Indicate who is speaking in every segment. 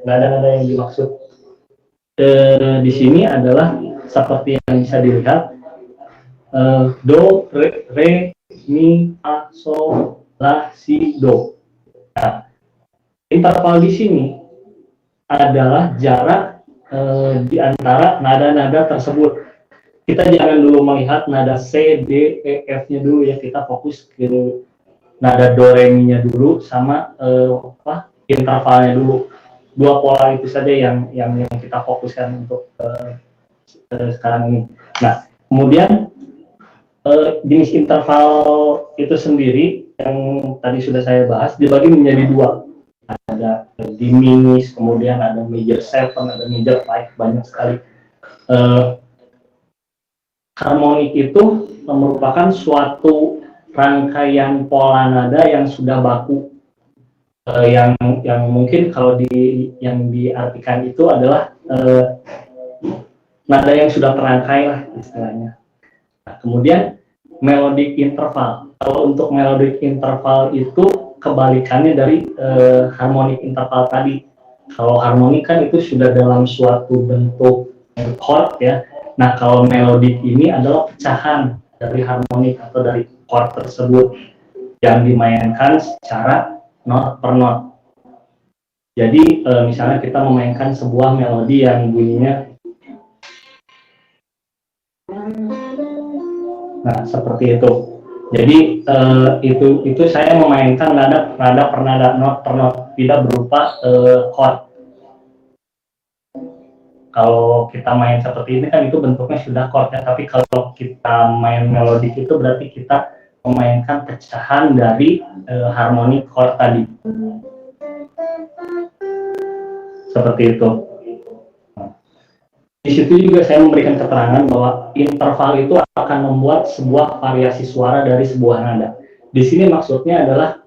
Speaker 1: Nada-nada yang dimaksud di sini adalah seperti yang bisa dilihat, do, re, mi, fa, sol, la, si, do. Nah, interval di sini adalah jarak di antara nada-nada tersebut. Kita jangan dulu melihat nada C, D, E, F-nya dulu ya, kita fokus ke nada do, re, mi-nya dulu sama intervalnya dulu. Dua pola itu saja yang kita fokuskan untuk sekarang ini. Nah, kemudian jenis interval itu sendiri yang tadi sudah saya bahas dibagi menjadi dua. Ada diminished, kemudian ada major 7, ada major 5, banyak sekali. Harmonik itu merupakan suatu rangkaian pola nada yang sudah baku, yang mungkin kalau yang diartikan itu adalah nada yang sudah terangkai lah istilahnya. Nah, kemudian melodic interval. Kalau untuk melodic interval itu kebalikannya dari harmonic interval tadi. Kalau harmonik kan itu sudah dalam suatu bentuk chord ya. Nah, kalau melodic ini adalah pecahan dari harmonik atau dari chord tersebut yang dimainkan secara not per not. Jadi misalnya kita memainkan sebuah melodi yang bunyinya, nah seperti itu. Jadi itu saya memainkan nada per nada, not per not, tidak berupa chord. Kalau kita main seperti ini kan itu bentuknya sudah chord ya, tapi kalau kita main melodik itu berarti kita memainkan pecahan dari harmoni chord tadi. Seperti itu. Di situ juga saya memberikan keterangan bahwa interval itu akan membuat sebuah variasi suara dari sebuah nada. Di sini maksudnya adalah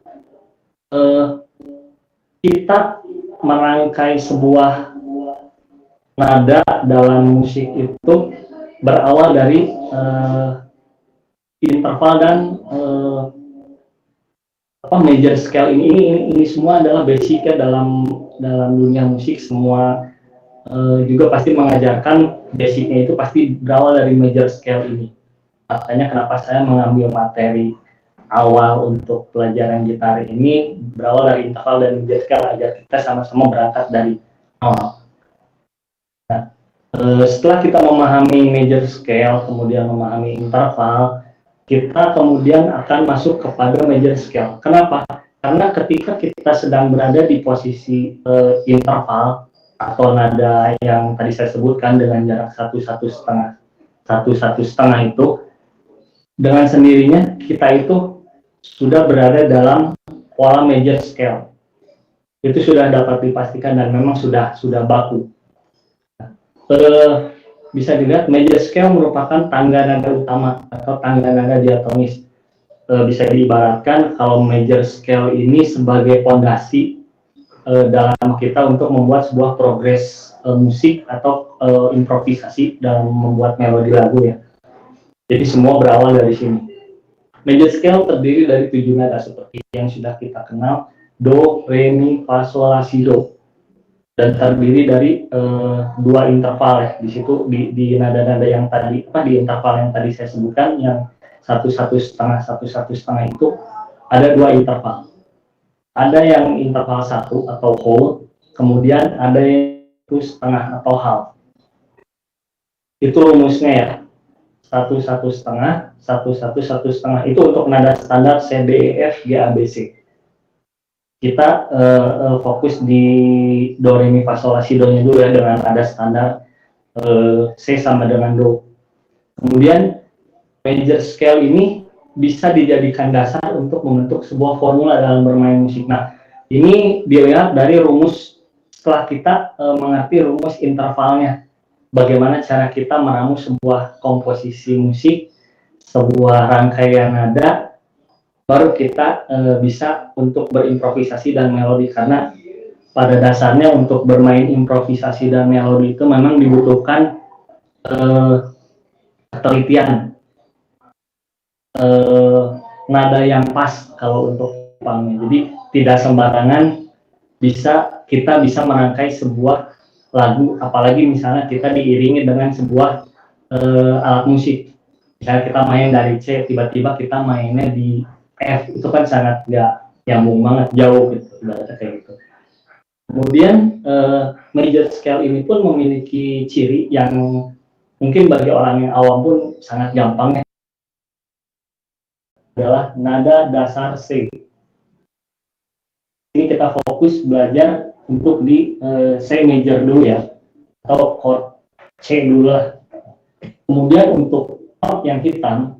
Speaker 1: kita merangkai sebuah nada dalam musik itu berawal dari interval dan major scale ini semua adalah basicnya dalam dunia musik. Semua juga pasti mengajarkan basicnya itu pasti berawal dari major scale ini. Makanya kenapa saya mengambil materi awal untuk pelajaran gitar ini berawal dari interval dan major scale agar kita sama-sama berangkat dari nol. Nah, setelah kita memahami major scale, kemudian memahami interval, kita kemudian akan masuk kepada major scale. Kenapa? Karena ketika kita sedang berada di posisi interval atau nada yang tadi saya sebutkan dengan jarak 1,5 itu, dengan sendirinya kita itu sudah berada dalam pola major scale. Itu sudah dapat dipastikan dan memang sudah baku. Bisa dilihat major scale merupakan tangga nada utama atau tangga nada diatonis. Bisa diibaratkan kalau major scale ini sebagai fondasi dalam kita untuk membuat sebuah progres musik atau improvisasi dalam membuat melodi lagu ya. Jadi semua berawal dari sini. Major scale terdiri dari 7 nada seperti yang sudah kita kenal, do, re, mi, fa, sol, la, si, do. Dan terdiri dari 2 interval ya. Di situ di nada-nada yang tadi di interval yang tadi saya sebutkan yang 1,5 itu ada 2 interval. Ada yang interval 1 atau whole, kemudian ada yang 1,5 atau half. Itu rumusnya ya. 1,5, 1,1,1,5 itu untuk nada standar C, D, E, F, G, A, B, C. Kita fokus di do, re, mi, fa, sol, la, si, do nya dulu ya dengan nada standar C sama dengan do. Kemudian major scale ini bisa dijadikan dasar untuk membentuk sebuah formula dalam bermain musik. Nah, ini dilihat dari rumus setelah kita mengerti rumus intervalnya. Bagaimana cara kita meramu sebuah komposisi musik, sebuah rangkaian nada, baru kita bisa untuk berimprovisasi dan melodi. Karena pada dasarnya untuk bermain improvisasi dan melodi itu memang dibutuhkan ketelitian, nada yang pas kalau untuk pangnya. Jadi tidak sembarangan bisa kita bisa merangkai sebuah lagu, apalagi misalnya kita diiringi dengan sebuah alat musik. Misalnya kita main dari C, tiba-tiba kita mainnya di F, itu kan sangat nggak nyambung banget, jauh gitu, ibaratnya kayak gitu. Kemudian major scale ini pun memiliki ciri yang mungkin bagi orang yang awam pun sangat gampang, adalah nada dasar C. Ini kita fokus belajar untuk di C major dulu ya, atau chord C dulu lah. Kemudian untuk not yang hitam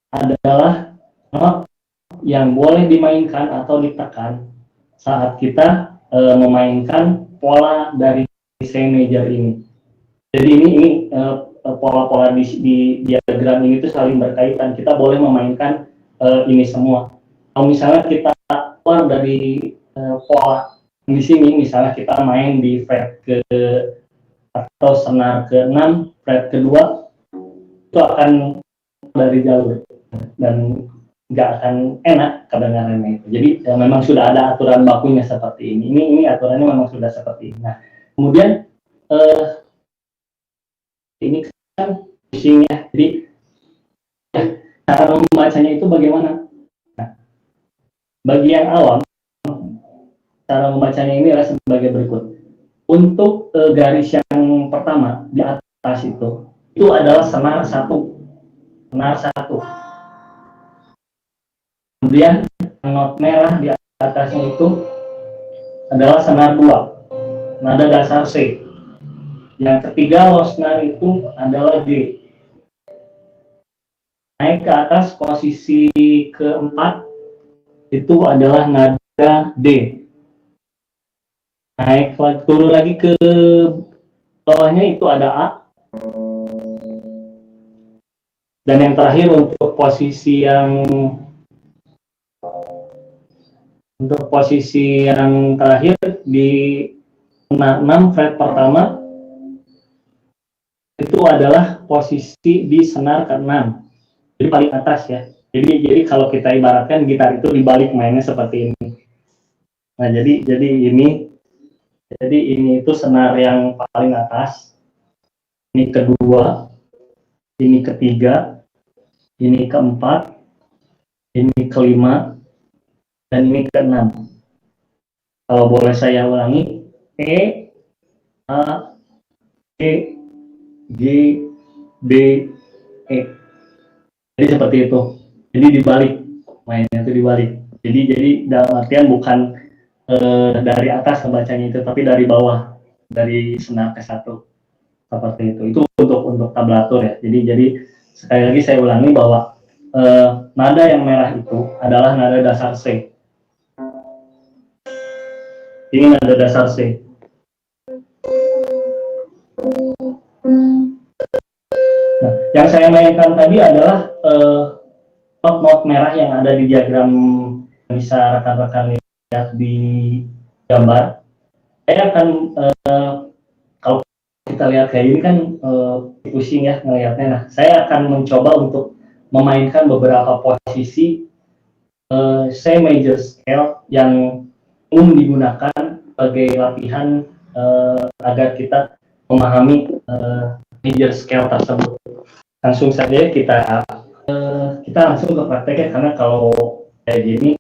Speaker 1: adalah not yang boleh dimainkan atau ditekan saat kita memainkan pola dari C major ini. Jadi ini pola-pola di diagram ini tuh saling berkaitan. Kita boleh memainkan ini semua. Kalau misalnya kita keluar dari pola di sini, misalnya kita main di fret ke atau senar ke-6, fret kedua, itu akan dari jalur dan nggak akan enak kedengarannya itu. Jadi memang sudah ada aturan bakunya seperti ini. Ini aturannya memang sudah seperti ini. Nah, kemudian ini kan pusingnya. Jadi ya, cara membacanya itu bagaimana? Nah, bagi yang awam, cara membacanya ini adalah sebagai berikut. Untuk garis yang pertama di atas itu adalah senar satu. Kemudian not merah di atasnya itu adalah senar 2, nada dasar C. Yang ketiga low snare itu adalah G. Naik ke atas posisi keempat itu adalah nada D. Naik turun lagi ke bawahnya itu ada A. Dan yang terakhir untuk posisi yang terakhir di 6 fret pertama itu adalah posisi di senar ke-6. Jadi paling atas ya. Jadi kalau kita ibaratkan gitar itu dibalik mainnya seperti ini. Nah, jadi ini itu senar yang paling atas. Ini kedua, ini ketiga, ini keempat, ini kelima, dan ini keenam. Kalau boleh saya ulangi, E, A, E, G, B, E. Jadi seperti itu. Jadi dibalik, mainnya itu dibalik. Jadi dalam artian bukan dari atas membacanya itu, tapi dari bawah, dari senar ke-1. Seperti itu. Itu untuk tablatur ya. Jadi sekali lagi saya ulangi bahwa nada yang merah itu adalah nada dasar C. Ini nada dasar C. Nah, yang saya mainkan tadi adalah not merah yang ada di diagram, bisa rekan-rekan lihat di gambar. Saya akan kalau kita lihat kayak ini kan pusing ya ngelihatnya. Nah, saya akan mencoba untuk memainkan beberapa posisi C major scale yang umum digunakan sebagai latihan agar kita memahami major scale tersebut. Langsung saja kita langsung ke prakteknya, karena kalau kayak gini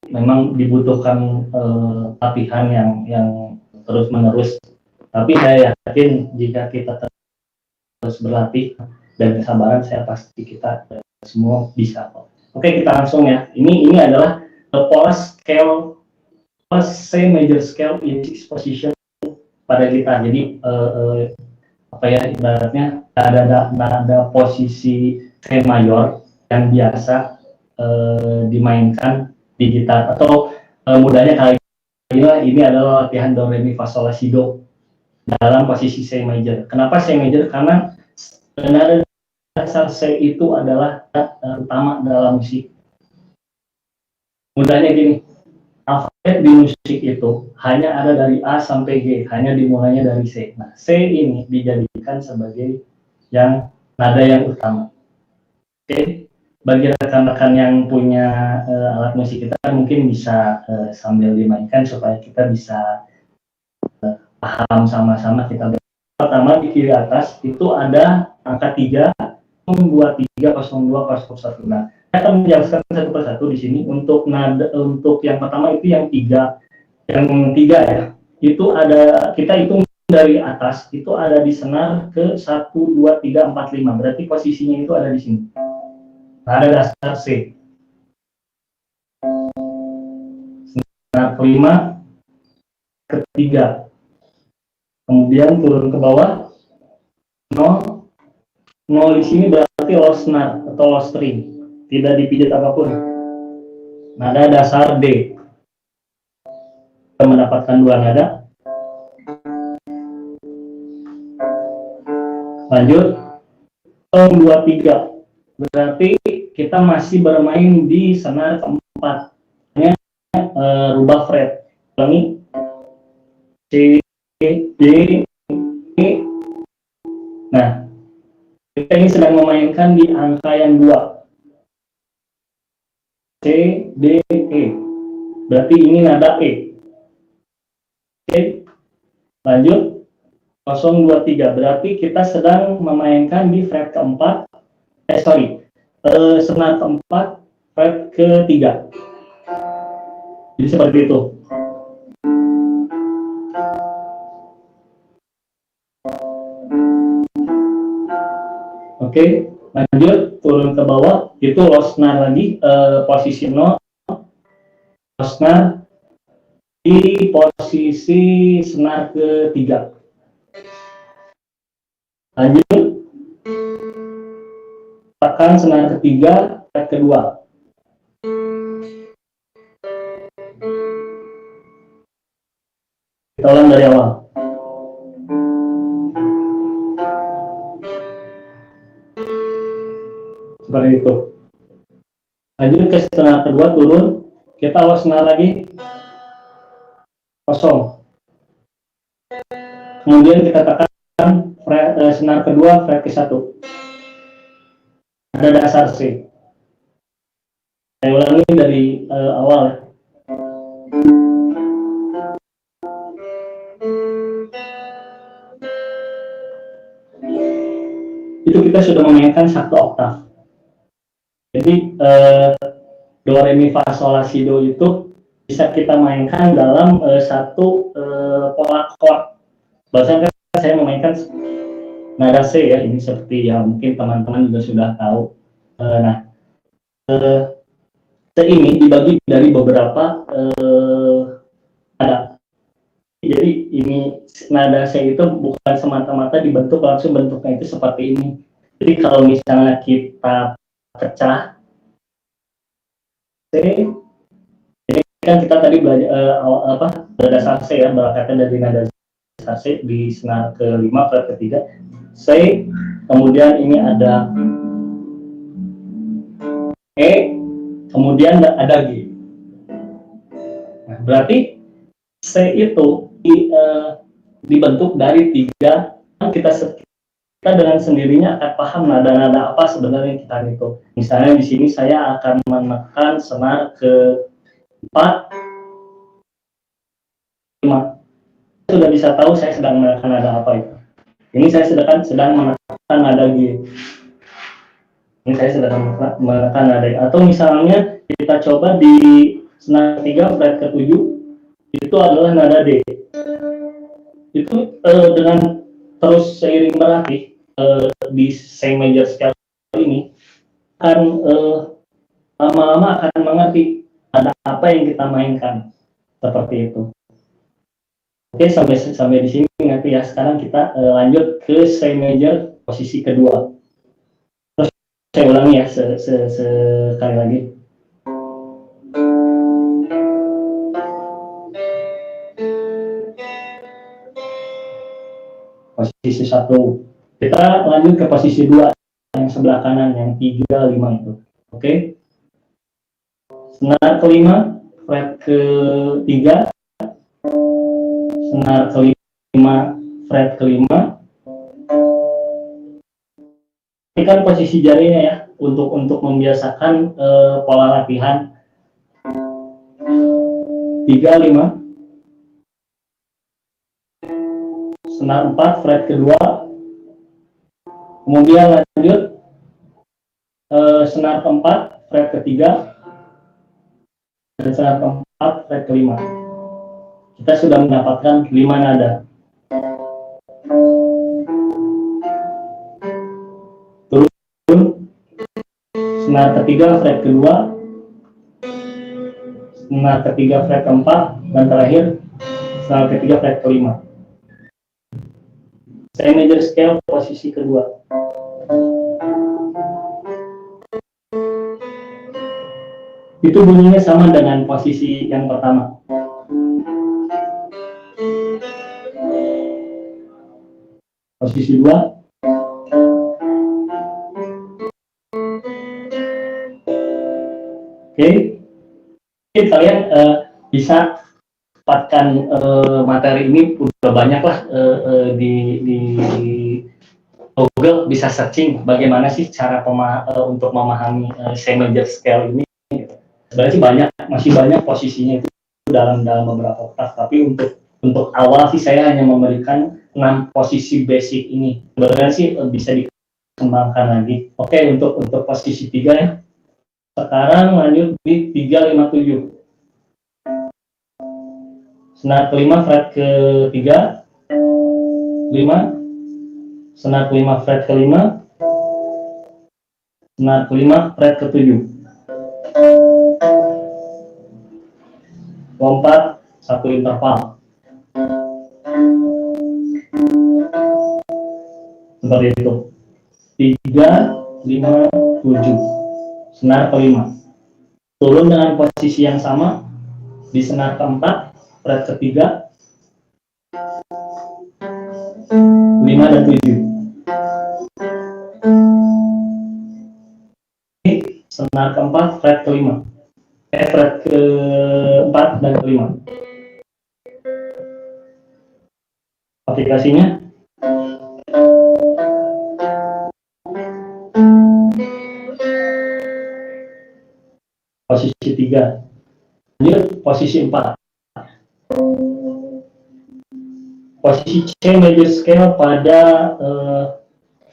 Speaker 1: memang dibutuhkan latihan yang terus menerus. Tapi saya yakin jika kita terus berlatih dan kesabaran, saya pasti kita semua bisa. Oke, kita langsung ya. Ini adalah pola scale, pola C major scale in 6 position pada gitar. Jadi apa ya, ibaratnya ada posisi C mayor yang biasa dimainkan di gitar, atau mudahnya kali ini adalah latihan do re mi fa sol la si do dalam posisi C major. Kenapa C major? Karena nada dasar C itu adalah utama dalam musik. Mudahnya gini, alfabet di musik itu hanya ada dari A sampai G, hanya dimulainya dari C. Nah, C ini dijadikan sebagai yang nada yang utama. Oke, bagi rekan-rekan yang punya alat musik kita mungkin bisa sambil dimainkan supaya kita bisa paham sama-sama kita. Pertama di kiri atas itu ada angka 3, 23, 02, 01. Nah, saya akan menjelaskan satu persatu di sini. Untuk nada, untuk yang pertama itu yang 3, ya. Itu ada, kita hitung dari atas, itu ada di senar ke 1, 2, 3, 4, 5. Berarti posisinya itu ada di sini. Nada dasar C. Senar kelima, ketiga. Kemudian turun ke bawah, 0. 0 di sini berarti low senar atau low string. Tidak dipijat apapun. Nada dasar D. Kita mendapatkan 2 nada. Lanjut, 2, 3. Berarti kita masih bermain di senar keempat. Rubah fret. Ulangi. C, D, E. Nah, kita ini sedang memainkan di angka yang 2. C, D, E. Berarti ini nada E. Oke. Lanjut. 0, 2, 3. Berarti kita sedang memainkan di fret keempat. Senar keempat, fret ketiga. Jadi seperti itu. Oke, lanjut turun ke bawah. Itu low senar lagi, posisi 0. Low senar di posisi senar ketiga. Lanjut, tekan senar ketiga, fret kedua. Kita ulang dari awal. Seperti itu. Lanjut ke senar kedua, turun. Kita low senar lagi, 0. Kemudian kita tekan senar kedua, fret ke-1. Ada dasar C. Saya ulangi dari awal. Itu kita sudah memainkan 1 oktav. Jadi do, re, mi, fa, sol, la, si, do itu bisa kita mainkan dalam satu pola chord. Bahasanya saya memainkan nada C ya, ini seperti yang mungkin teman-teman juga sudah tahu. C ini dibagi dari beberapa nada. Jadi ini nada C itu bukan semata-mata dibentuk langsung bentuknya itu seperti ini. Jadi kalau misalnya kita pecah C, ini kan kita tadi belajar nada dasar C ya, berangkatnya dari nada dasar C di senar ke-5 fret ketiga. C, kemudian ini ada E, kemudian ada G. Nah, berarti C itu dibentuk dari 3. Kita dengan sendirinya akan paham nada-nada apa sebenarnya kita itu. Misalnya di sini saya akan menekan senar ke-4, 5. Sudah bisa tahu saya sedang menekan nada apa itu. Ini saya sedang menekan nada G. Ini saya sedang menekan nada G. Atau misalnya kita coba di senar 3 fret ke-7, itu adalah nada D. Itu dengan terus seiring berlatih di C major scale ini akan lama-lama akan mengerti ada apa yang kita mainkan, seperti itu. Oke, sampai di sini ngerti ya. Sekarang kita lanjut ke C major posisi kedua. Terus saya ulangi ya sekali lagi. Posisi 1. Kita lanjut ke posisi 2 yang sebelah kanan, yang 3, 5 itu. Oke. Senar ke-5, fret ke-3, senar ke-5, fret ke-5. Ini kan posisi jarinya ya, untuk membiasakan pola latihan. 3, 5. senar 4 fret kedua, kemudian lanjut senar keempat fret ketiga, dan senar keempat fret kelima. Kita sudah mendapatkan 5 nada. Turun senar ketiga fret kedua, senar ketiga fret keempat, dan terakhir senar ketiga fret kelima. C major scale posisi kedua. Itu bunyinya sama dengan posisi yang pertama. Posisi 2. Oke. Kalian bisa dapatkan materi ini udah banyak lah di Google, bisa searching bagaimana sih cara untuk memahami C major scale ini. Sebenarnya sih masih banyak posisinya itu dalam beberapa oktaf, tapi untuk awal sih saya hanya memberikan 6 posisi basic ini. Sebenarnya sih bisa dikembangkan lagi. Oke, untuk posisi 3 ya. Sekarang lanjut di 357. Senar kelima fret ketiga, 5, senar kelima fret kelima, senar kelima fret ketujuh, lompat 1 interval. Seperti itu. 3, 5, 7. Senar kelima. Turun dengan posisi yang sama di senar keempat, fret ketiga, 5 dan 7. Ini senar keempat, fret kelima. Fret keempat dan kelima. Aplikasinya posisi 3. Lanjut posisi 4. Posisi C major scale pada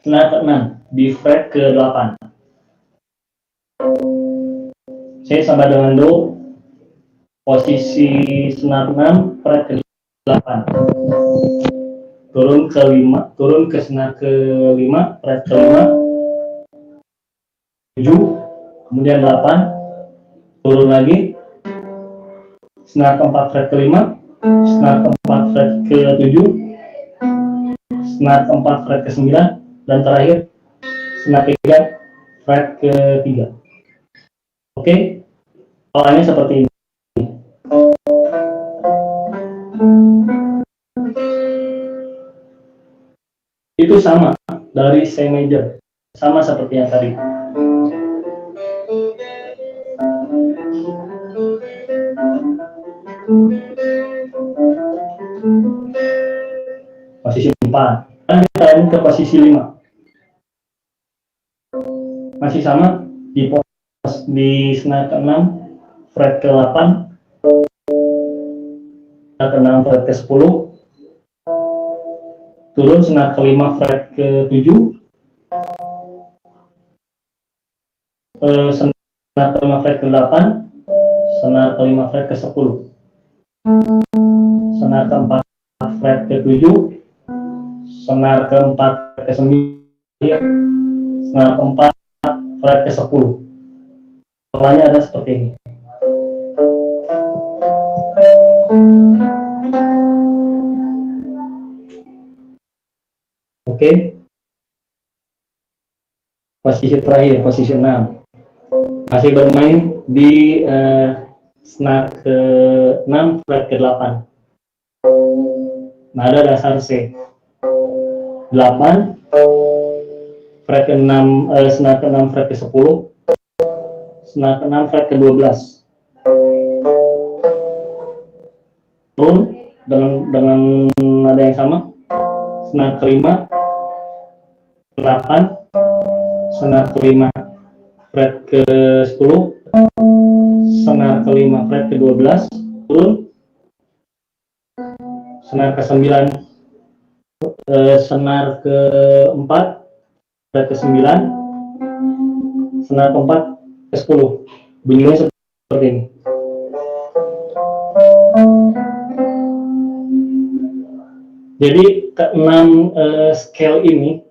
Speaker 1: senar ke-6 di fret ke-8. C sama dengan Do, posisi senar 6 fret ke-8. Turun ke senar ke-5 fret ke-5, 7, kemudian 8, turun lagi senar ke-4 fret ke-5, senar ke-4 fret ke-7, senar ke-4 fret ke-9, dan terakhir senar ke-3 fret ke-3. Oke, polanya seperti ini. Itu sama dari C major, sama seperti yang tadi. Posisi 4. Dan kita ke posisi 5. Masih sama di senar ke-6 fret ke-8, senar ke-6 fret ke-10, turun senar ke-5 fret ke-7, senar ke-5 fret ke-8, senar ke-5 fret ke-10, senar ke-4 fret ke-7, senar ke-4 fret ke-9, senar ke-4 fret ke-10. Polanya ada seperti ini. Oke. Posisi terakhir, posisi 6. Masih bermain di senar ke-6 fret ke-8. Nada dasar C. 8, fret ke-6, senar ke-6 fret ke-10, senar ke-6 fret ke-12. Turun dengan nada yang sama, senar ke-5 8, senar ke-5 fret ke-10, senar ke-5 fret ke-12, turun, senar ke-9 senar keempat ke 9, senar keempat ke 10. Bunyinya seperti ini. Jadi keenam scale ini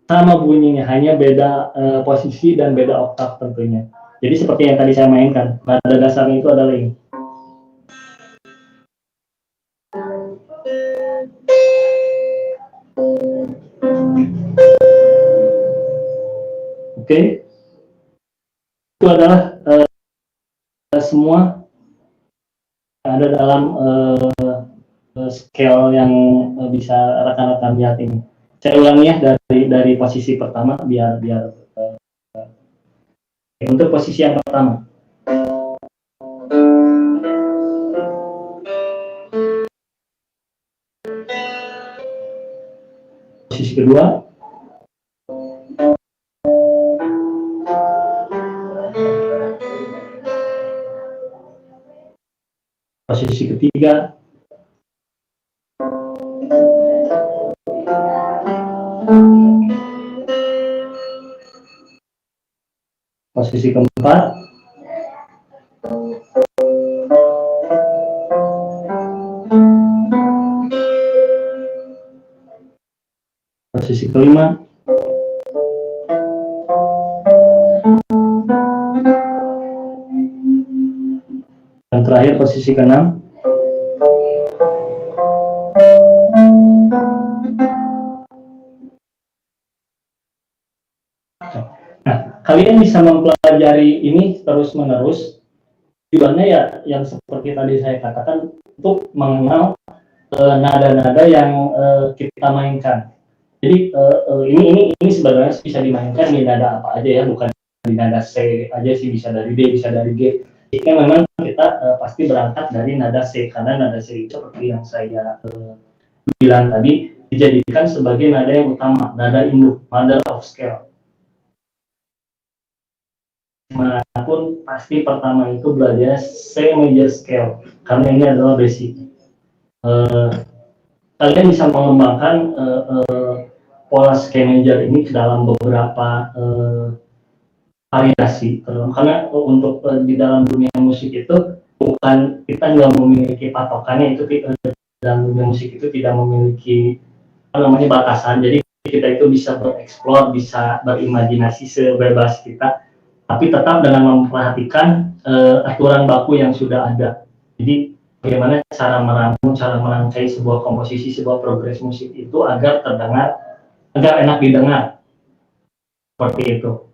Speaker 1: sama bunyinya, hanya beda posisi dan beda oktav tentunya. Jadi seperti yang tadi saya mainkan, nada dasarnya itu adalah ini. Oke, itu adalah semua ada dalam scale yang bisa rekan-rekan lihat ini. Saya ulangi ya dari posisi pertama biar untuk posisi yang pertama. Posisi kedua. Posisi ketiga. Posisi keempat. Posisi kelima. Dan terakhir posisi keenam. Nah, kalian bisa mempelajari ini terus-menerus. Tujuannya ya yang seperti tadi saya katakan, untuk mengenal nada-nada yang kita mainkan. Jadi ini sebenarnya bisa dimainkan di nada apa aja ya, bukan di nada C aja sih, bisa dari D, bisa dari G. Jika memang kita pasti berangkat dari nada C, karena nada C itu seperti yang saya bilang tadi, dijadikan sebagai nada yang utama, nada induk, mother of scale. Manapun pasti pertama itu belajar C major scale, karena ini adalah basic. Kalian bisa mengembangkan pola scale major ini ke dalam beberapa variasi, karena untuk di dalam dunia musik itu bukan, kita nggak memiliki patokannya, itu dalam dunia musik itu tidak memiliki batasan. Jadi kita itu bisa bereksplor, bisa berimajinasi sebebas kita, tapi tetap dengan memperhatikan aturan baku yang sudah ada. Jadi bagaimana cara meramu, cara merangkai sebuah komposisi, sebuah progres musik itu agar terdengar, agar enak didengar, seperti itu.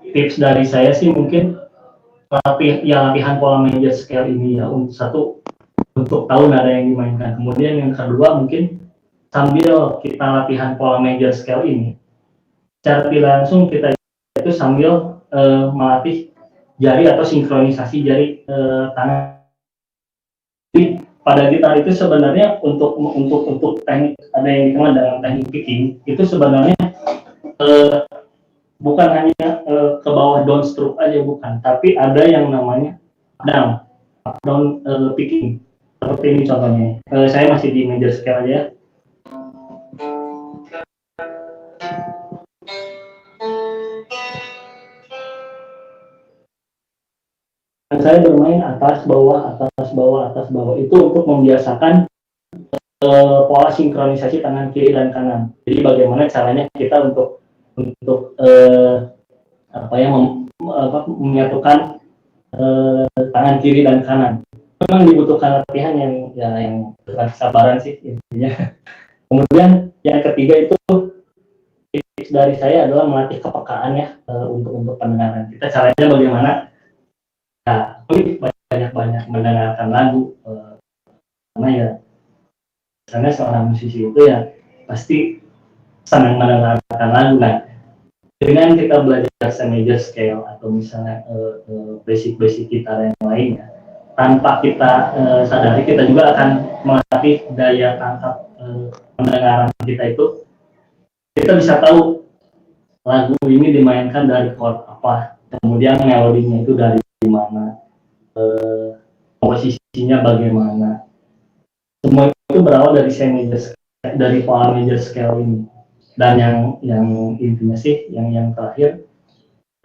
Speaker 1: Tips dari saya sih mungkin latihan pola major scale ini ya, untuk tahu nada yang dimainkan. Kemudian yang kedua, mungkin sambil kita latihan pola major scale ini, secara tidak langsung kita itu sambil melatih jari atau sinkronisasi jari tangan. Jadi pada gitar itu sebenarnya untuk teknik, ada yang dikenal dengan teknik picking, itu sebenarnya bukan hanya ke bawah down stroke aja, bukan, tapi ada yang namanya down picking. Seperti ini contohnya. Saya masih di major scale aja ya. Saya bermain atas bawah atas bawah atas bawah, itu untuk membiasakan pola sinkronisasi tangan kiri dan kanan. Jadi bagaimana caranya kita untuk menyatukan tangan kiri dan kanan. Memang dibutuhkan latihan yang kesabaran sih intinya. Kemudian yang ketiga itu tips dari saya adalah melatih kepekaan ya, untuk pendengaran kita. Caranya bagaimana? Nah, banyak mendengarkan lagu, karena ya karena seorang musisi itu ya pasti senang mendengarkan lagu. Nah, dengan kita belajar C major scale atau misalnya basic gitar yang lainnya, tanpa kita sadari, kita juga akan melatih daya tangkap pendengaran kita itu. Kita bisa tahu lagu ini dimainkan dari chord apa, kemudian melodinya itu dari mana, komposisinya bagaimana. Semua itu berawal dari C major scale. dari pola major scale ini. Dan yang intinya sih, yang terakhir,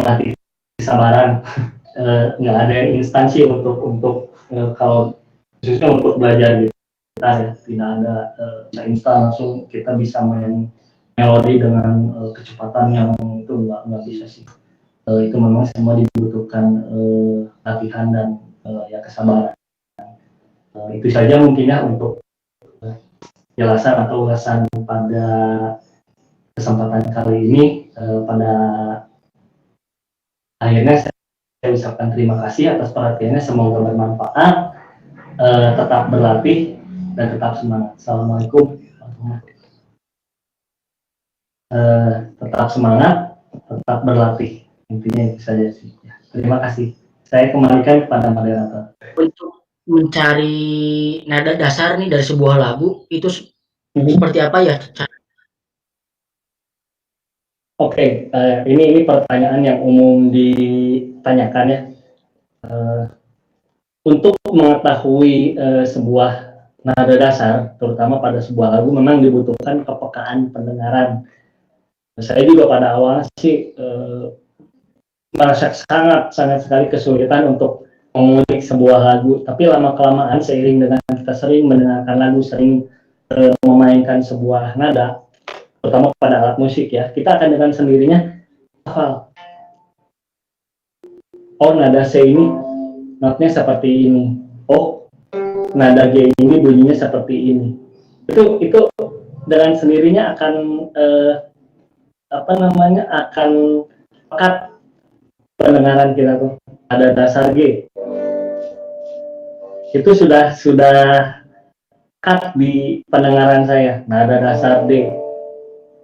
Speaker 1: melatih kesabaran. Nggak ada instansi untuk kalau khususnya untuk belajar gitar ya, tidak ada instan langsung kita bisa main melodi dengan kecepatan yang itu nggak bisa sih. Itu memang semua dibutuhkan latihan dan ya kesabaran. Itu saja mungkin ya untuk jelasan atau ulasan pada kesempatan kali ini. Pada akhirnya saya ucapkan terima kasih atas perhatiannya, semoga bermanfaat. Tetap berlatih dan tetap semangat. Assalamualaikum. Tetap semangat, tetap berlatih. Intinya itu saja sih. Terima kasih. Saya kembalikan kepada moderator.
Speaker 2: Untuk mencari nada dasar nih dari sebuah lagu itu seperti apa ya?
Speaker 1: Oke, ini pertanyaan yang umum ditanyakan ya. Untuk mengetahui sebuah nada dasar, terutama pada sebuah lagu, memang dibutuhkan kepekaan pendengaran. Saya juga pada awalnya sih merasa sangat sekali kesulitan untuk mengulik sebuah lagu, tapi lama kelamaan seiring dengan kita sering mendengarkan lagu, sering memainkan sebuah nada, terutama pada alat musik ya, kita akan dengan sendirinya hafal. Oh, nada C ini notnya seperti ini. Oh, nada G ini bunyinya seperti ini. Itu dengan sendirinya akan akan pekat pendengaran kita tuh. Ada dasar G. Itu sudah cut di pendengaran saya. Nada dasar D.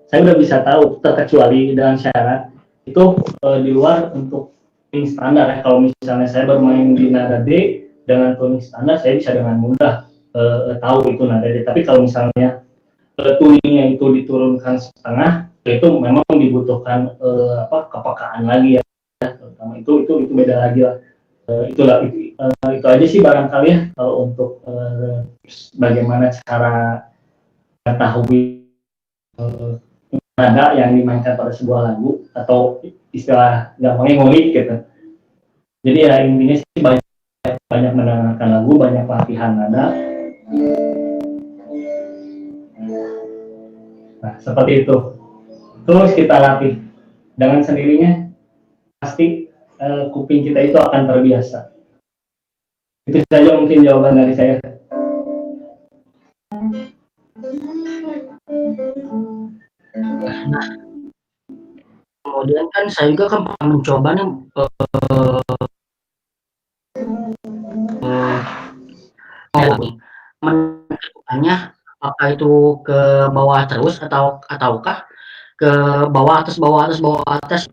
Speaker 1: Saya udah bisa tahu, terkecuali dengan syarat itu di luar untuk tuning standar ya. Kalau misalnya saya bermain di nada D dengan tuning standar, saya bisa dengan mudah tahu itu nada D. Tapi kalau misalnya tuningnya itu diturunkan setengah, itu memang dibutuhkan kepekaan lagi ya. Terutama itu beda lagi lah. Itu aja sih barangkali ya kalau untuk bagaimana cara mengetahui nada yang dimainkan pada sebuah lagu, atau istilah gampangnya ngulik gitu. Jadi ya intinya sih banyak mendengarkan lagu, banyak latihan nada. Nah, seperti itu. Terus kita latih. Dengan sendirinya pasti kuping kita itu akan terbiasa. Itu saja mungkin jawaban dari saya.
Speaker 2: Nah, kemudian kan saya juga kan pernah mencoba nih menentukannya apakah itu ke bawah terus ataukah ke bawah atas bawah atas bawah atas.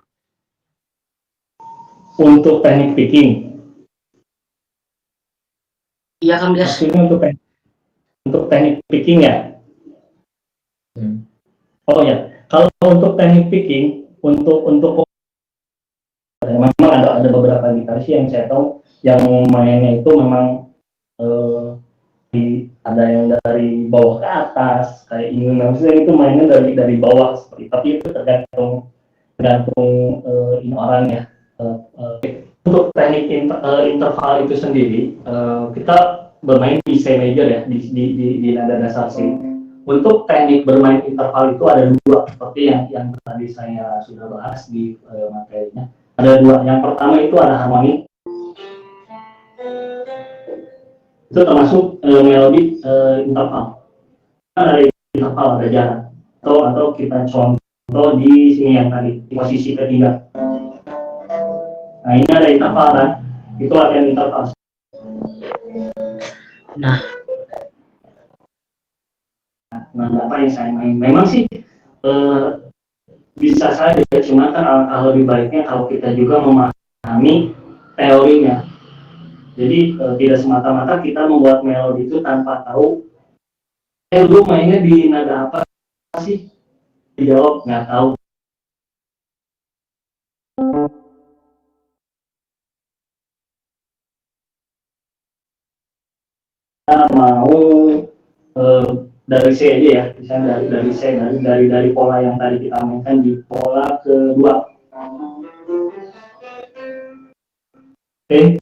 Speaker 1: Untuk teknik picking.
Speaker 2: Iya kan guys?
Speaker 1: Maksudnya untuk teknik picking ya. Oh ya, kalau untuk teknik picking, untuk memang ada beberapa gitaris yang saya tahu yang mainnya itu memang ada yang dari bawah ke atas kayak ini, maksudnya itu mainnya dari bawah seperti, tapi itu tergantung ini orang ya. Untuk teknik interval itu sendiri, kita bermain di C major ya, di nada dasar C. Untuk teknik bermain interval itu ada dua, seperti yang tadi saya sudah bahas di materinya. Ada dua. Yang pertama itu ada harmoni. Itu termasuk melodi interval. Ada interval, ada jarak. Atau kita contoh di sini yang tadi, di posisi ketiga. Nah, ini ada interval kan? Itu latihan interval.
Speaker 2: Nah,
Speaker 1: apa yang saya main? Memang sih bisa saja, cuma kan alangkah lebih baiknya kalau kita juga memahami teorinya. Jadi tidak semata-mata kita membuat melodi itu tanpa tahu lu mainnya di nada apa sih? Dijawab nggak tahu. Kita mau dari C aja ya, misalnya dari C, dari pola yang tadi kita mainkan di pola kedua. Oke.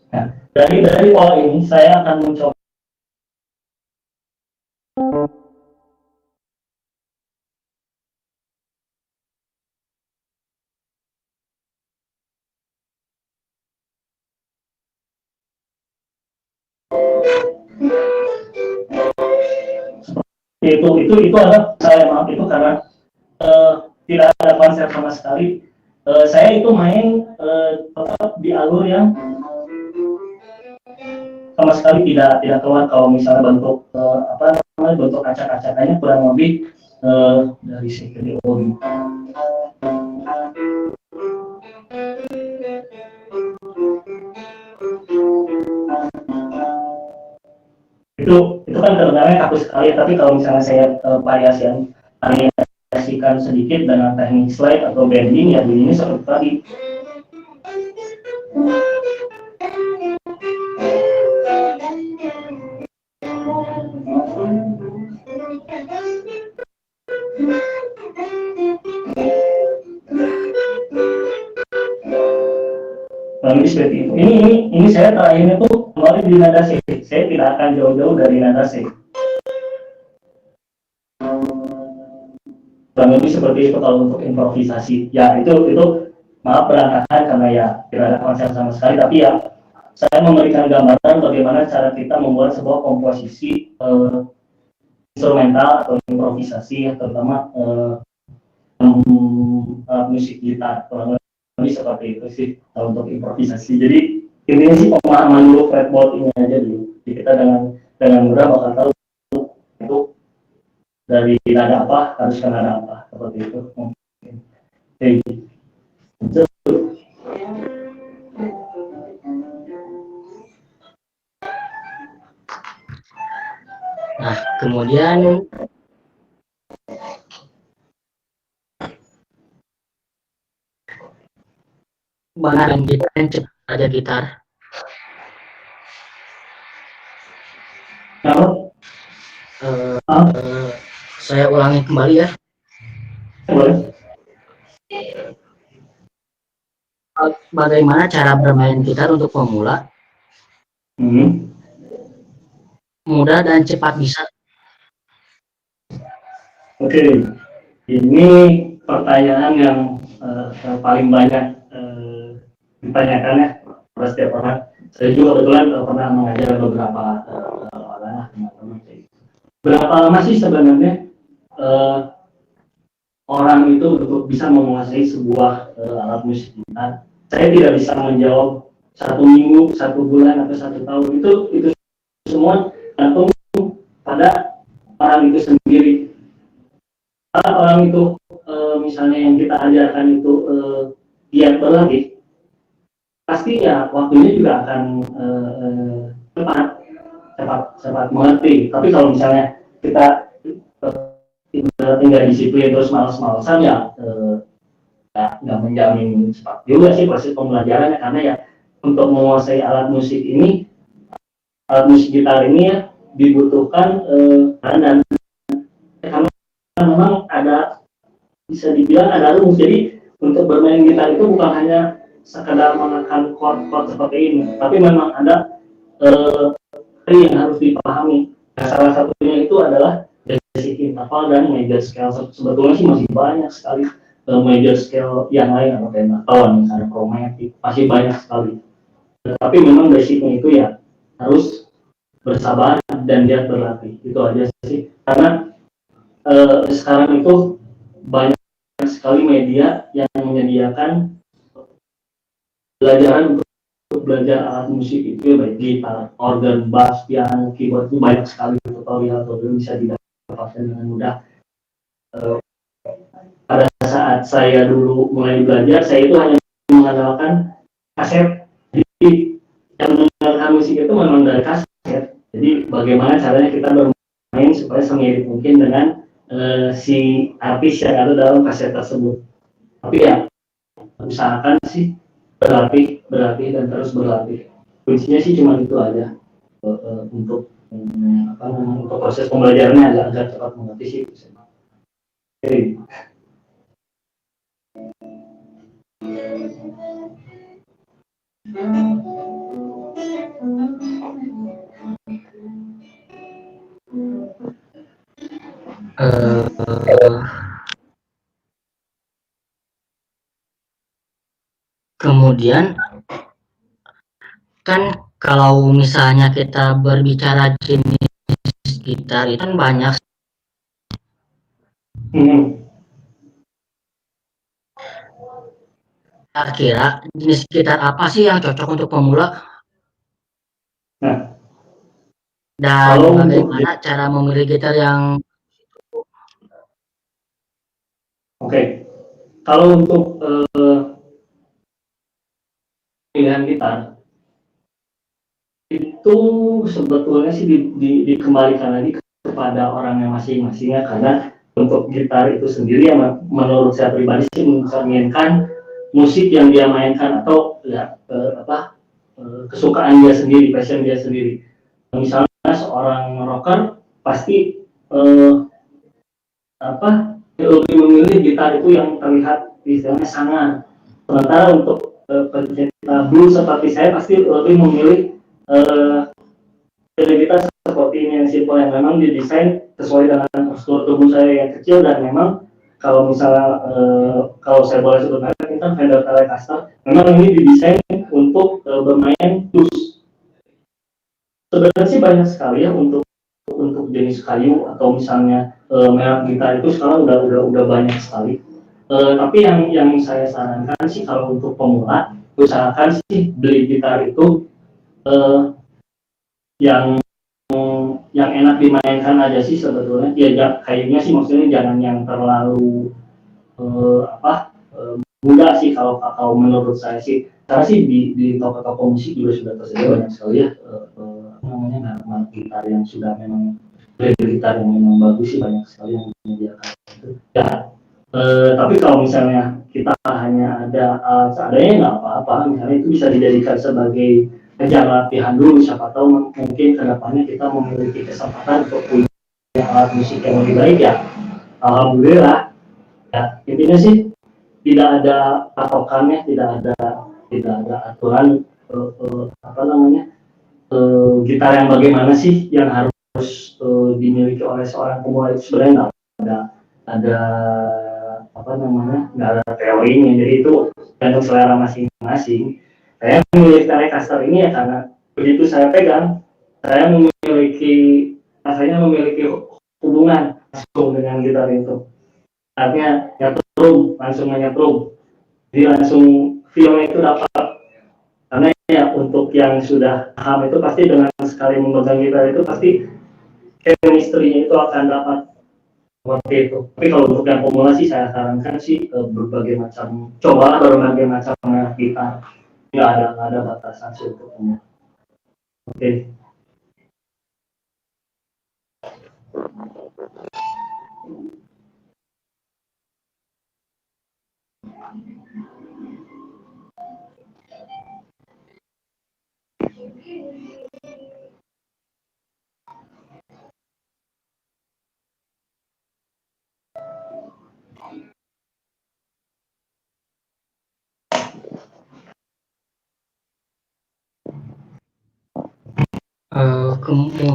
Speaker 1: Nah, dari pola ini saya akan mencoba itu adalah saya maaf itu karena tidak ada konsep sama sekali. Saya itu main tetap di alur yang sama sekali tidak keluar. Kalau misalnya bentuk apa namanya bentuk acak-acakannya kurang lebih dari second itu kan kedengarannya kaku sekali, tapi kalau misalnya saya variasikan sedikit dengan teknik slide atau bending ya bunyinya seperti tadi. Lebih seperti itu. Ini saya terakhirnya tuh kemarin di nada C. Saya tidak akan jauh-jauh dari nada C. Kurang lebih seperti itu kalau untuk improvisasi. Ya itu maaf berantakan karena ya tidak ada konsep sama sekali. Tapi ya saya memberikan gambaran bagaimana cara kita membuat sebuah komposisi instrumental atau improvisasi, terutama musik gitar. Kurang lebih seperti itu sih untuk improvisasi. Jadi intinya sih pemahaman dulu fretboard ini aja dulu. Jadi kita dengan mudah bakal tahu itu dari nada apa harus ke nada apa seperti itu.
Speaker 2: Nah, kemudian bahan gitar yang cepat aja gitar. Saya ulangi kembali ya. Bagaimana cara bermain gitar untuk pemula? Mudah dan cepat bisa.
Speaker 1: Oke, ini pertanyaan yang paling banyak ditanyakan ya oleh setiap orang. Saya juga kebetulan pernah mengajar beberapa orang teman-teman. Berapa lama sih sebenarnya orang itu untuk bisa menguasai sebuah alat musik gitar? Saya tidak bisa menjawab 1 minggu, 1 bulan atau 1 tahun. Itu semua tergantung pada orang itu sendiri. Kalau orang itu misalnya yang kita ajarkan itu giat berlatih, pasti ya waktunya juga akan cepat mengerti. Tapi kalau misalnya kita tinggal disiplin terus malas-malasan ya nggak menjamin cepat juga sih proses pembelajarannya, karena ya untuk menguasai alat musik gitar ini ya dibutuhkan dan karena memang ada, bisa dibilang ada rumus. Jadi untuk bermain gitar itu bukan hanya sekedar menekan chord seperti ini, tapi memang ada yang harus dipahami. Nah, salah satunya itu adalah basic interval dan major scale. Sebetulnya sih masih banyak sekali major scale yang lain, ada pentaton, ada chromatic, masih banyak sekali. Tapi memang basicnya itu ya harus bersabar dan giat berlatih. Itu aja sih. Karena sekarang itu banyak sekali media yang menyediakan pelajaran untuk belajar alat musik itu, baik gitar, organ, bass, piano, keyboard, itu banyak sekali tutorial bisa didapatkan dengan mudah. Pada saat saya dulu mulai belajar, saya itu hanya mengandalkan kaset. Jadi yang mendengarkan musik itu memang dari kaset. Jadi bagaimana caranya kita bermain supaya semirip mungkin dengan si artis yang ada dalam kaset tersebut. Tapi ya usahakan sih berlatih dan terus berlatih. Kuncinya sih cuma itu aja. untuk untuk proses pembelajarannya agak cepat mengerti sih. Oke.
Speaker 2: Kemudian kan kalau misalnya kita berbicara jenis gitar itu kan banyak. Kira-kira jenis gitar apa sih yang cocok untuk pemula?
Speaker 1: Nah,
Speaker 2: Dan
Speaker 1: kalau
Speaker 2: bagaimana cara memilih gitar yang
Speaker 1: kalau untuk pilihan gitar itu sebetulnya sih dikembalikan lagi kepada orangnya masing-masing ya, karena untuk gitar itu sendiri yang menurut saya pribadi sih mencerminkan musik yang dia mainkan atau ya kesukaan dia sendiri, passion dia sendiri. Misalnya seorang rocker pasti lebih memilih gitar itu yang terlihat istilahnya sangar. Sementara untuk pecinta blues seperti saya pasti lebih memilih gitar seperti ini yang simple, yang memang didesain sesuai dengan postur tubuh saya yang kecil, dan memang kalau misalnya kalau saya boleh sebut merek, kita Fender Telecaster memang ini didesain untuk bermain blues. Sebenarnya sih banyak sekali ya untuk jenis kayu atau misalnya merek gitar itu sekarang udah banyak sekali. Tapi yang saya sarankan sih kalau untuk pemula, usahakan sih beli gitar itu yang enak dimainkan aja sih sebetulnya. Ya kayunya sih maksudnya jangan yang terlalu mudah sih kalau menurut saya sih. Karena sih di toko-toko musik juga sudah tersedia banyak sekali ya merek gitar yang sudah memang gitar yang memang bagus sih, banyak sekali yang menyediakan itu. Ya, tapi kalau misalnya kita hanya ada alat seadanya nggak apa-apa, misalnya itu bisa dijadikan sebagai ajang latihan dulu, siapa tahu mungkin kedepannya kita memiliki kesempatan untuk punya alat musik yang lebih baik ya, alhamdulillah. Ya, intinya sih tidak ada patokannya, tidak ada aturan gitar yang bagaimana sih yang harus dimiliki oleh seorang pemula. Itu sebenarnya nggak ada teorinya, jadi itu tergantung selera masing-masing. Saya memilih Telecaster ini ya karena begitu saya pegang, saya rasanya memiliki hubungan langsung dengan gitar itu. Artinya langsung nyetrum, jadi langsung feel-nya itu dapat. Karena ya untuk yang sudah paham itu pasti dengan sekali memegang gitar itu pasti chemistry-nya itu akan dapat seperti itu. Tapi kalau untuk yang pemula sih saya sarankan sih coba berbagai macam merek gitar. Nggak ada batasan sih untuk pemula. Oke.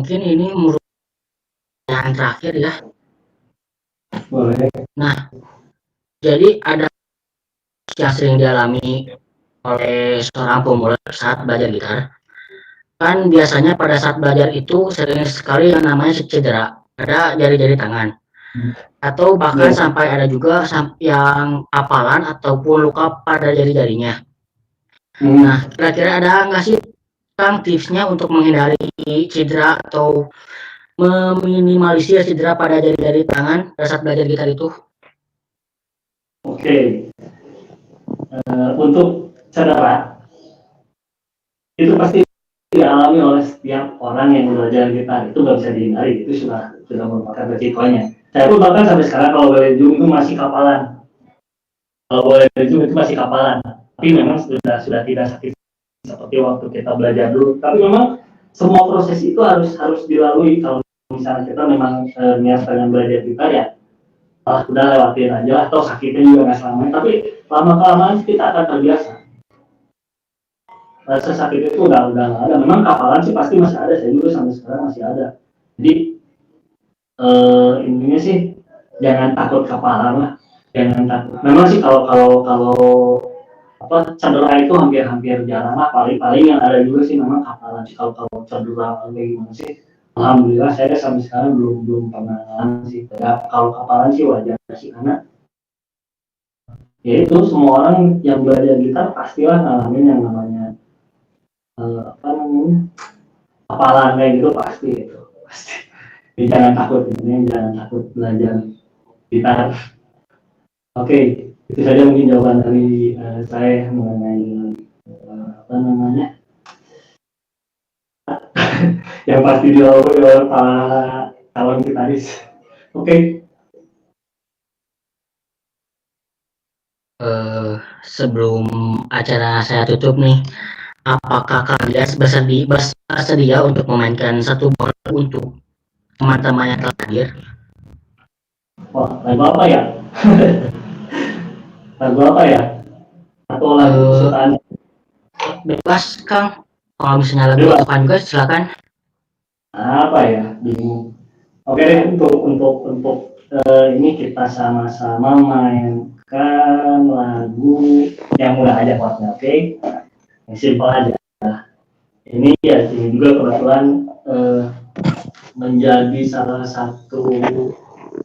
Speaker 2: mungkin ini merupakan yang terakhir ya.
Speaker 1: Boleh.
Speaker 2: Nah, jadi ada yang sering dialami oleh seorang pemula saat belajar gitar. Kan biasanya pada saat belajar itu sering sekali yang namanya cedera pada jari-jari tangan. Atau bahkan sampai ada juga yang kapalan ataupun luka pada jari-jarinya. Nah, kira-kira ada nggak sih Kang tipsnya untuk menghindari cedera atau meminimalisir cedera pada jari-jari tangan pada saat belajar gitar itu?
Speaker 1: Oke. Untuk cedera itu pasti dialami oleh setiap orang yang belajar gitar, itu nggak bisa dihindari, itu sudah merupakan resikonya. Saya pun bahkan sampai sekarang kalau boleh zoom itu masih kapalan. Kalau boleh zoom itu masih kapalan. Tapi memang sudah tidak sakit seperti waktu kita belajar dulu. Tapi memang semua proses itu harus dilalui. Kalau misalnya kita memang niat pengen belajar gitar ya, udah lewatin aja, atau sakitnya juga nggak selamanya, tapi lama kelamaan kita akan terbiasa. Rasa sakit itu udah nggak ada. Memang kapalan sih pasti masih ada, saya juga sampai sekarang masih ada. Jadi intinya sih jangan takut kapalan lah, jangan takut. Memang sih kalau apa cedera itu hampir jarang lah, paling yang ada juga sih memang kapalan. Kalau cedera kayak gimana sih, alhamdulillah saya sampai sekarang belum pernah ngalamin sih. Ya, kalau kapalan sih wajar sih, karena ya itu semua orang yang belajar gitar pastilah ngalamin yang namanya apa namanya kapalan kayak gitu, pasti itu pasti. Jadi jangan takut, ini jangan takut belajar gitar. Oke, itu saja mungkin jawaban dari saya mengenai apa namanya yang pasti dilalui oleh para calon gitaris. Oke.
Speaker 2: Sebelum acara saya tutup nih, apakah kalian bersedia untuk memainkan satu buah lagu untuk teman-teman yang telah hadir?
Speaker 1: Wah, lagu apa ya? Lagu apa ya? Atau lagu kesukaan?
Speaker 2: Bebas, Kang. Kalau misalnya lagu kesukaan juga silakan.
Speaker 1: Apa ya? Bingung. Oke deh, untuk ini kita sama-sama mainkan lagu yang mudah aja chordnya, oke? Yang simple aja. Ini ya, ini juga kebetulan menjadi salah satu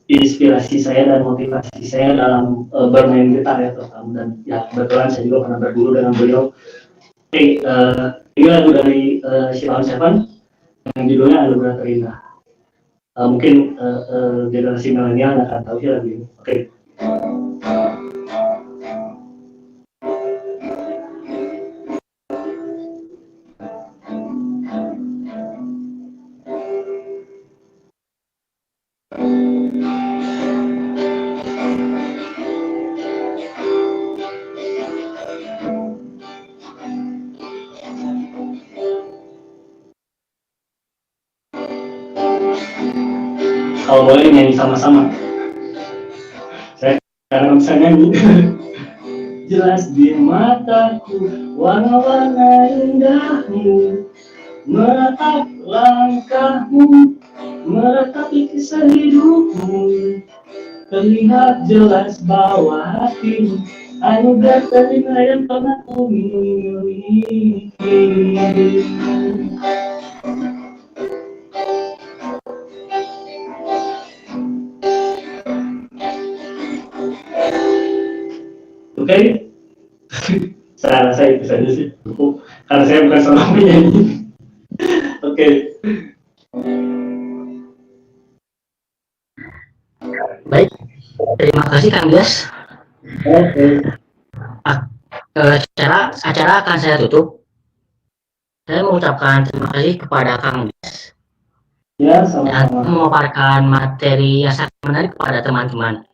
Speaker 1: inspirasi saya dan motivasi saya dalam bermain gitar ya, terutama. Dan ya kebetulan saya juga pernah berguru dengan beliau. Oke, ini lagu dari Sheila on Seven yang judulnya Anugerah Terindah. Mungkin generasi milenial akan tahu sih lagu ini. Oke. Kalau boleh nyanyi sama-sama. Saya karena bisa nyanyi. Jelas di mataku warna-warna indahmu, meratap langkahmu, meratapi kisah hidupmu, terlihat jelas bahwa hatimu anugerah terindah yang pernah ku miliki. Oke, saya rasa itu saja sih cukup, karena saya bukan seorang penyanyi. Oke.
Speaker 2: Baik, terima kasih Kang Dias.
Speaker 1: Oke.
Speaker 2: Acara akan saya tutup. Saya mengucapkan terima kasih kepada Kang Dias
Speaker 1: Ya,
Speaker 2: yang
Speaker 1: sama-sama.
Speaker 2: memaparkan materi yang sangat menarik kepada teman-teman.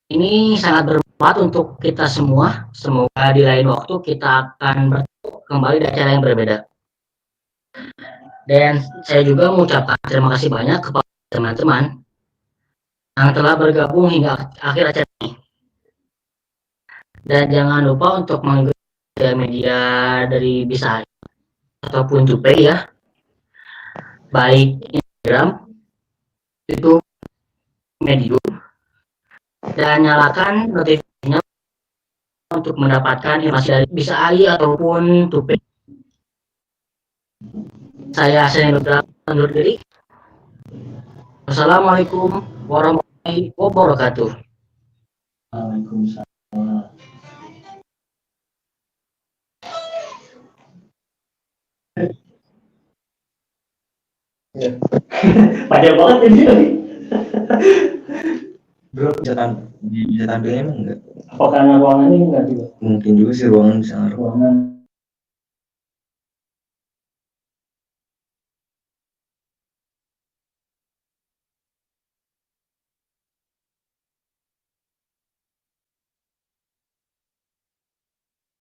Speaker 2: Ini sangat bermanfaat untuk kita semua. Semoga di lain waktu kita akan bertemu kembali di acara yang berbeda. Dan saya juga mengucapkan terima kasih banyak kepada teman-teman yang telah bergabung hingga akhir acara ini. Dan jangan lupa untuk mengikuti media dari Bisa ataupun Tupay ya, baik Instagram, YouTube, Medium, dan nyalakan notifikasinya untuk mendapatkan informasi dari Bisa AI ataupun Tupay. Saya Seni undur diri. Wassalamualaikum warahmatullahi wabarakatuh.
Speaker 1: Waalaikumsalam. Ya. Panjang banget ini.
Speaker 3: Bro, bisa tampilnya emang enggak?
Speaker 1: Apa karena ruangannya enggak juga?
Speaker 3: Mungkin juga sih ruangan bisa ngaruh.
Speaker 1: Ruangan